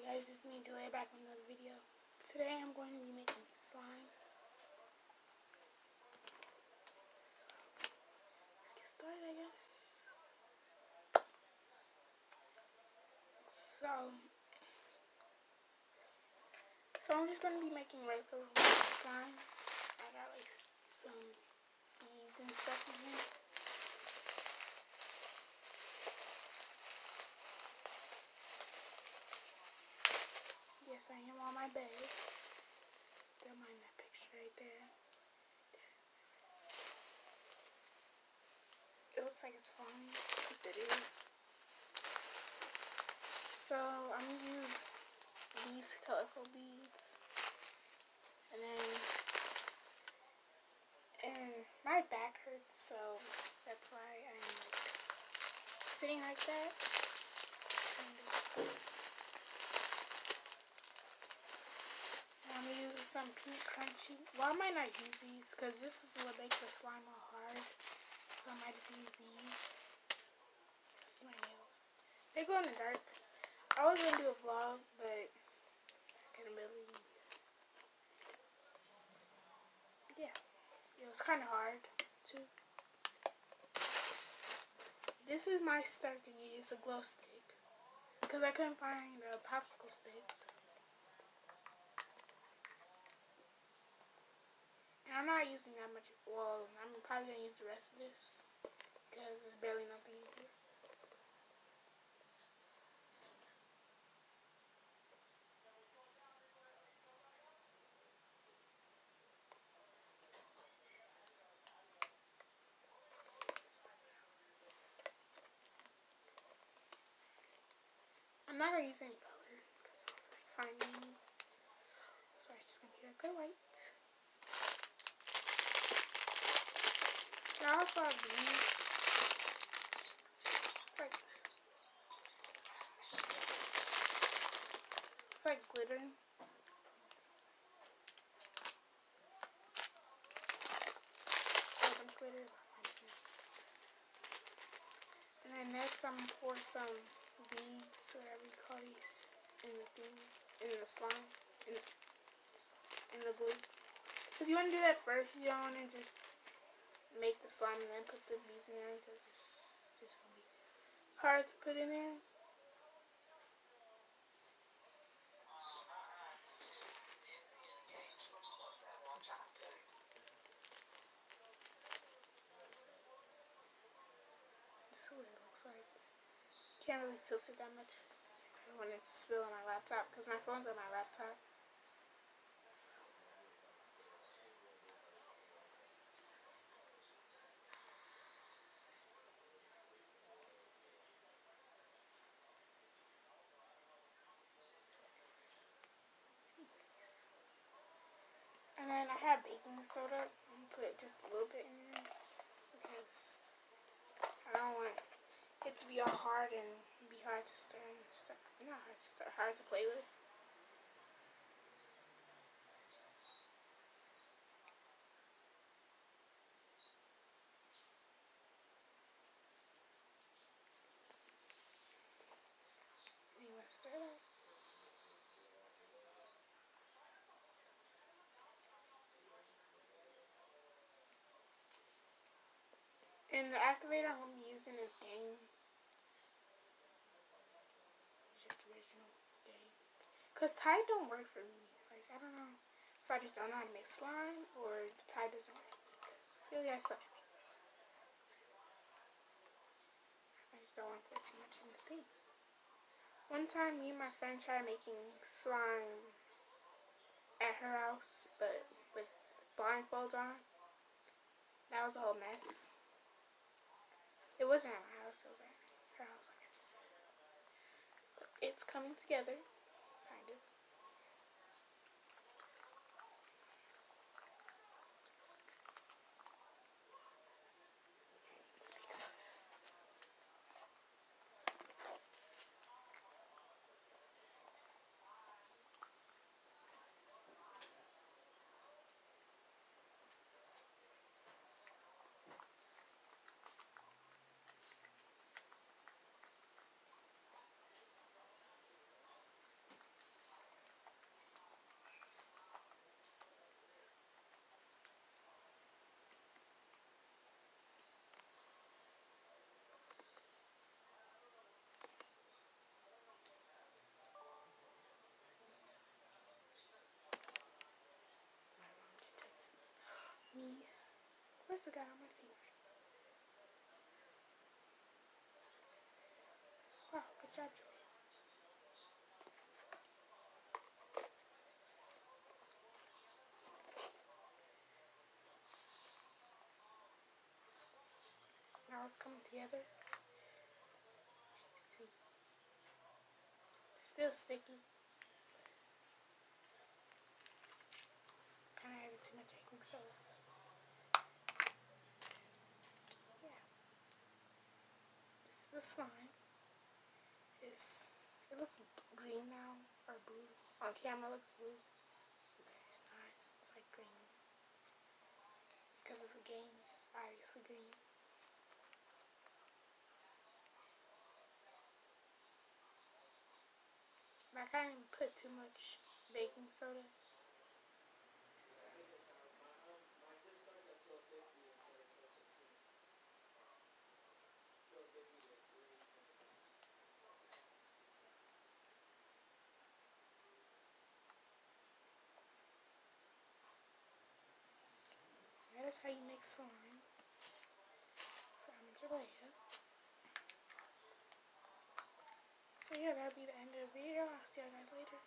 guys, it's me, Julia, back with another video. Today I'm going to be making slime. So, let's get started, I guess. So I'm just going to be making regular slime. I got like some beads and stuff in here. Yes, I am on my bed. Don't mind that picture right there. It looks like it's falling, because it is. So I'm going to use these colorful beads. And my back hurts, so that's why I'm like sitting like that. I'm going to use some Pink Crunchy. Well, I might not use these because this is what makes the slime all hard. So I might just use these. This is my nails. They glow in the dark. I was going to do a vlog, but I couldn't really. Yeah. It was kind of hard, too. This is my start to use a glow stick. Because I couldn't find popsicle sticks. I'm not using that much. Well, I'm probably going to use the rest of this because there's barely nothing in here. I'm not going to use any color because I don't feel like finding any. So I'm just going to use a good white. And I also have these. It's like glitter. Glitter. And then next I'm going to pour some beads, whatever you call these, in the thing, in the slime, in the glue. Because you want to do that first. You don't want to just make the slime and then put the beads in there because it's just going to be hard to put in there. This is what it looks like. Can't really tilt it that much. I don't want it to spill on my laptop because my phone's on my laptop. And then I have baking soda. I'm gonna put just a little bit in there because I don't want it to be all hard and be hard to stir and stuff. Not hard to stir, hard to play with. And you want to stir that. And the activator I'm going to be using is Game. It's just original Game. Because Tide don't work for me. Like, I don't know if I just don't know how to make slime or Tide doesn't work. Because really I suck at making slime. I just don't want to put too much in the thing. One time me and my friend tried making slime at her house, but with blindfolds on. That was a whole mess. It wasn't at my house, it was at her house, like I just said. But it's coming together, kind of. still got on my feet. Wow, good job, Julia. Now it's coming together. See, still sticky. Kind of added too much baking soda. Yeah. This is the slime. It looks green now, or blue. On camera it looks blue, but it's not. It's like green. Because of the game, it's obviously green. I kind of put too much baking soda. That is how you make slime from Jalea. So yeah, that'll be the end of the video. I'll see you guys later.